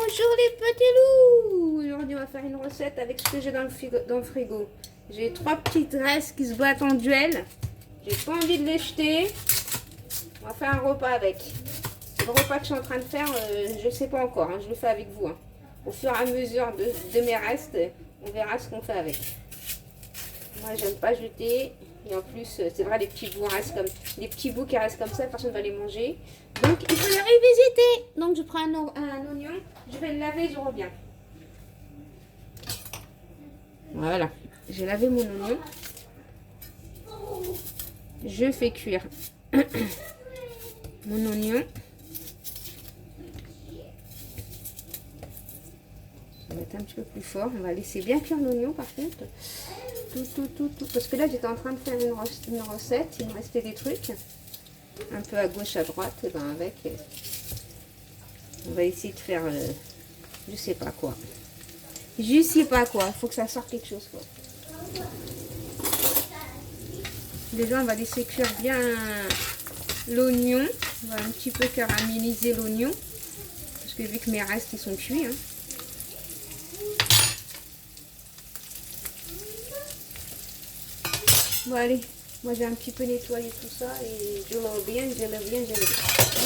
Bonjour les petits loups. Aujourd'hui on va faire une recette avec ce que j'ai dans le frigo. J'ai 3 petites graisses qui se battent en duel. J'ai pas envie de les jeter. On va faire un repas avec. Le repas que je suis en train de faire, je sais pas encore, hein, je le fais avec vous. Hein. Au fur et à mesure de mes restes, on verra ce qu'on fait avec. Moi j'aime pas jeter. Et en plus, c'est vrai, les petits bouts qui restent comme ça, personne ne va les manger. Donc, il faut les revisiter. Donc, je prends un oignon, je vais le laver, je reviens. Voilà, j'ai lavé mon oignon. Je fais cuire mon oignon. On va mettre un petit peu plus fort. On va laisser bien cuire l'oignon par contre. Tout. Parce que là, j'étais en train de faire une recette. Il me restait des trucs. Un peu à gauche, à droite. Et ben avec, on va essayer de faire, je sais pas quoi. Je sais pas quoi. Il faut que ça sorte quelque chose, quoi. Déjà, on va laisser cuire bien l'oignon. On va un petit peu caraméliser l'oignon. Parce que vu que mes restes, ils sont cuits, hein. Bon allez, moi j'ai un petit peu nettoyé tout ça et je lave bien. Je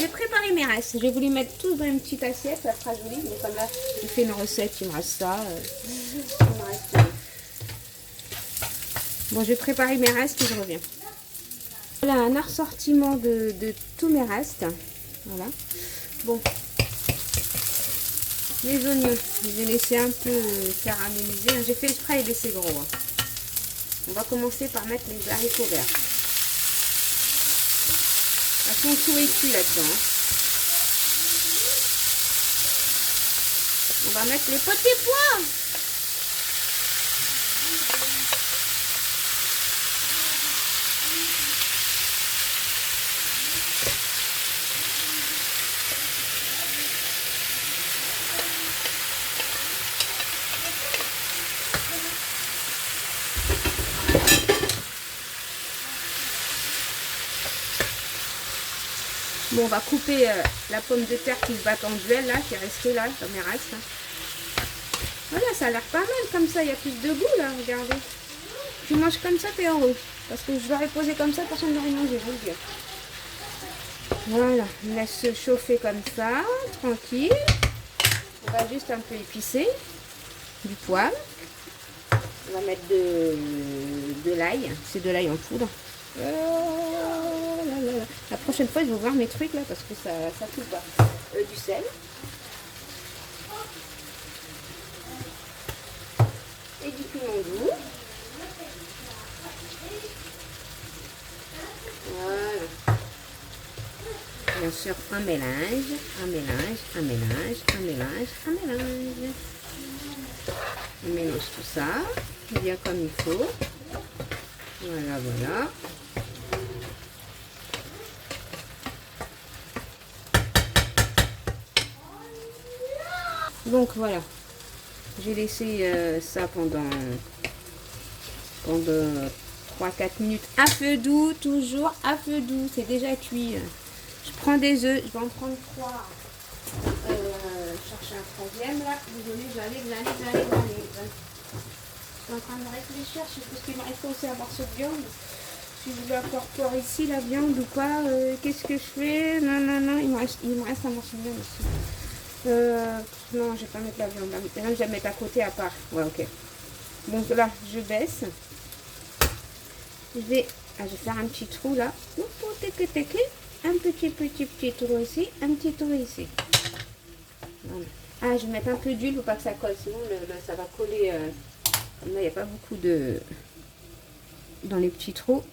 vais préparer mes restes. Je vais vous les mettre tous dans une petite assiette, ça sera joli. Mais comme là, je fais une recette, il me reste ça. Bon, je vais préparer mes restes et je reviens. Voilà un assortiment de tous mes restes. Voilà. Bon. Les oignons, je vais laisser un peu caraméliser. J'ai fait exprès et laisser gros. Hein. On va commencer par mettre les haricots verts. De toute façon, tout est cuit là-dedans. Hein. On va mettre les petits pois. Bon, on va couper la pomme de terre qui se bat en duel, là, qui est restée là, dans mes restes. Hein. Voilà, ça a l'air pas mal comme ça, il y a plus de goût, là, regardez. Tu manges comme ça, t'es heureux. Parce que je l'aurais posé comme ça, personne n'aurait mangé, je vous le dis. Voilà, on laisse se chauffer comme ça, tranquille. On va juste un peu épicer, du poivre. On va mettre de l'ail, c'est de l'ail en poudre. La prochaine fois, je vais voir mes trucs là parce que ça coule pas. Du sel. Et du piment doux. Voilà. Bien sûr, un mélange. On mélange tout ça, bien comme il faut. Voilà. Donc voilà, j'ai laissé ça pendant 3-4 minutes à feu doux, toujours à feu doux, c'est déjà cuit. Je prends des œufs, je vais en prendre 3. Chercher un troisième là, désolé, j'allais. Je suis en train de réfléchir, je sais pas ce qu'il me reste aussi à morceau de viande. Si je veux incorporer ici la viande ou pas, qu'est-ce que je fais? Non, il me reste un morceau de viande aussi. Non, je vais pas mettre la viande là. Je vais la mettre à côté à part. Ouais, ok. Donc là, je baisse. Je vais faire un petit trou là. Un petit trou ici. Un petit trou ici. Voilà. Ah, je vais mettre un peu d'huile pour pas que ça colle. Sinon, ça va coller. Comme là, il n'y a pas beaucoup de... dans les petits trous.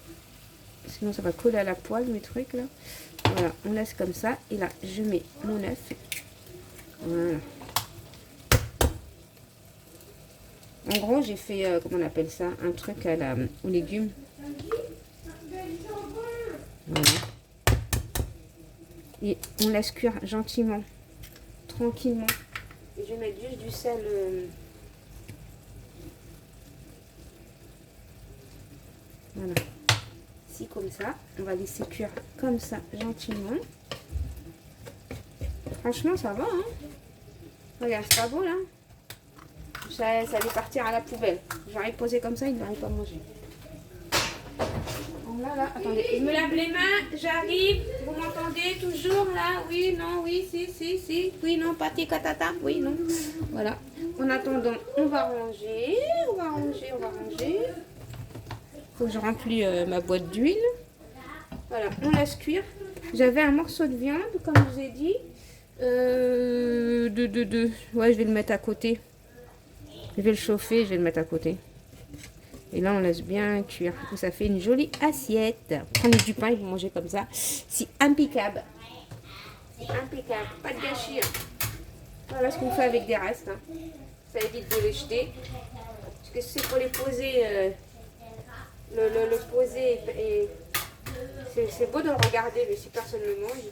Sinon, ça va coller à la poêle, mes trucs là. Voilà, on laisse comme ça. Et là, je mets mon œuf. Voilà. En gros, j'ai fait, comment on appelle ça, un truc aux légumes. Voilà. Et on laisse cuire gentiment, tranquillement. Et je vais mettre juste du sel. Voilà. Ici, comme ça. On va laisser cuire comme ça, gentiment. Franchement, ça va, hein. Regarde, c'est pas beau là? Ça allait partir à la poubelle. J'aurais posé comme ça, il n'aurait pas mangé. Bon, là, attendez. Je me lave les mains, j'arrive. Vous m'entendez toujours là? Oui, non, oui, si. Oui, non, pâté, catata. Oui, non. Voilà. En attendant, on va ranger. Faut que je remplis ma boîte d'huile. Voilà, on laisse cuire. J'avais un morceau de viande, comme je vous ai dit. Ouais, je vais le mettre à côté. Je vais le chauffer, je vais le mettre à côté. Et là, on laisse bien cuire. Ça fait une jolie assiette. Prenez du pain et vous mangez comme ça. C'est impeccable. C'est impeccable. Pas de gâchis. Hein. Voilà ce qu'on fait avec des restes. Hein. Ça évite de les jeter. Parce que c'est pour les poser. Le poser. C'est beau de le regarder, mais si personne ne le mange,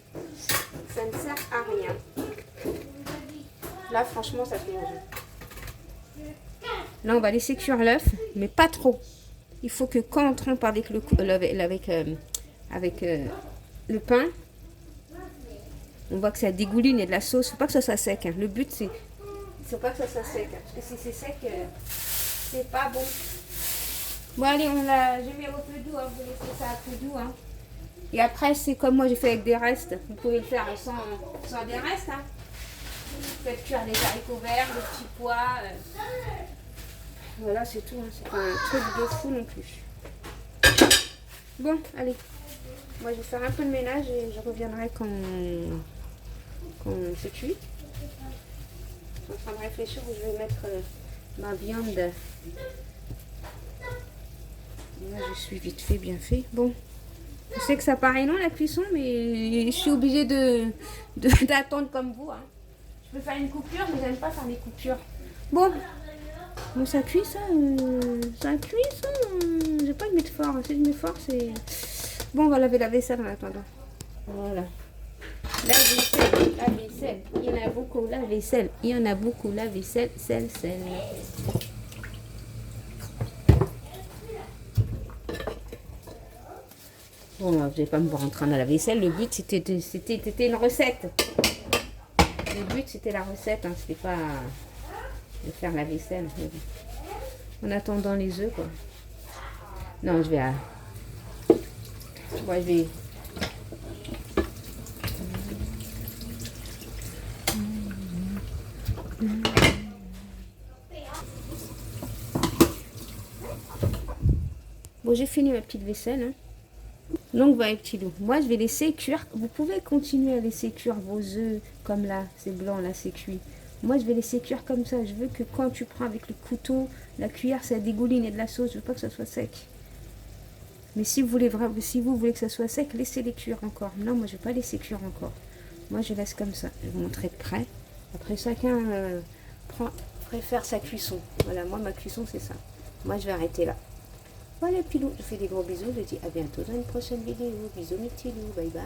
ça ne sert à rien. Là, franchement, ça fait manger. Là, on va laisser cuire l'œuf, mais pas trop. Il faut que quand on trempe avec le pain, on voit que ça dégouline, il y a de la sauce. Il ne faut pas que ça soit sec. Hein. Le but, c'est pas que ça soit sec. Hein, parce que si c'est sec, c'est pas bon. Bon, allez, j'ai mis au peu d'eau. Hein, vous laissez ça à peu d'eau. Hein. Et après, c'est comme moi, j'ai fait avec des restes. Vous pouvez le faire sans des restes. Hein. Vous faites cuire les haricots verts, les petits pois. Voilà, c'est tout. Hein. C'est pas un truc de fou non plus. Bon, allez. Moi, je vais faire un peu de ménage et je reviendrai quand c'est cuit. Je suis en train de réfléchir où je vais mettre ma viande. Là, je suis vite fait, bien fait. Bon, je sais que ça paraît long la cuisson, mais je suis obligée d'attendre comme vous. Hein. Je peux faire une coupure, mais j'aime pas faire des coupures. Bon, ça cuit ça. Ça cuit ça. J'ai pas de mettre fort. Si je mets fort, c'est. Bon, on va laver la vaisselle en attendant. Voilà. La vaisselle. Il y en a beaucoup, la vaisselle. Sel. Bon, je vais pas me voir en train de la vaisselle. Le but, c'était une recette. Le but, c'était la recette. Hein. C'était pas de faire la vaisselle. En attendant les œufs, quoi. Non, je vais... Moi, je vais... Bon, j'ai fini ma petite vaisselle. Hein. Donc, voilà, petit loup. Moi, je vais laisser cuire. Vous pouvez continuer à laisser cuire vos œufs comme là. C'est blanc, là, c'est cuit. Moi, je vais laisser cuire comme ça. Je veux que quand tu prends avec le couteau, la cuillère, ça dégouline et de la sauce. Je veux pas que ça soit sec. Mais si vous voulez que ça soit sec, laissez-les cuire encore. Non, moi, je vais pas laisser cuire encore. Moi, je laisse comme ça. Je vais vous montrer de près. Après, chacun préfère sa cuisson. Voilà, moi, ma cuisson, c'est ça. Moi, je vais arrêter là. Voilà, petit loup. Je vous fais des gros bisous. Je vous dis à bientôt dans une prochaine vidéo. Bisous, mes petits loups. Bye bye.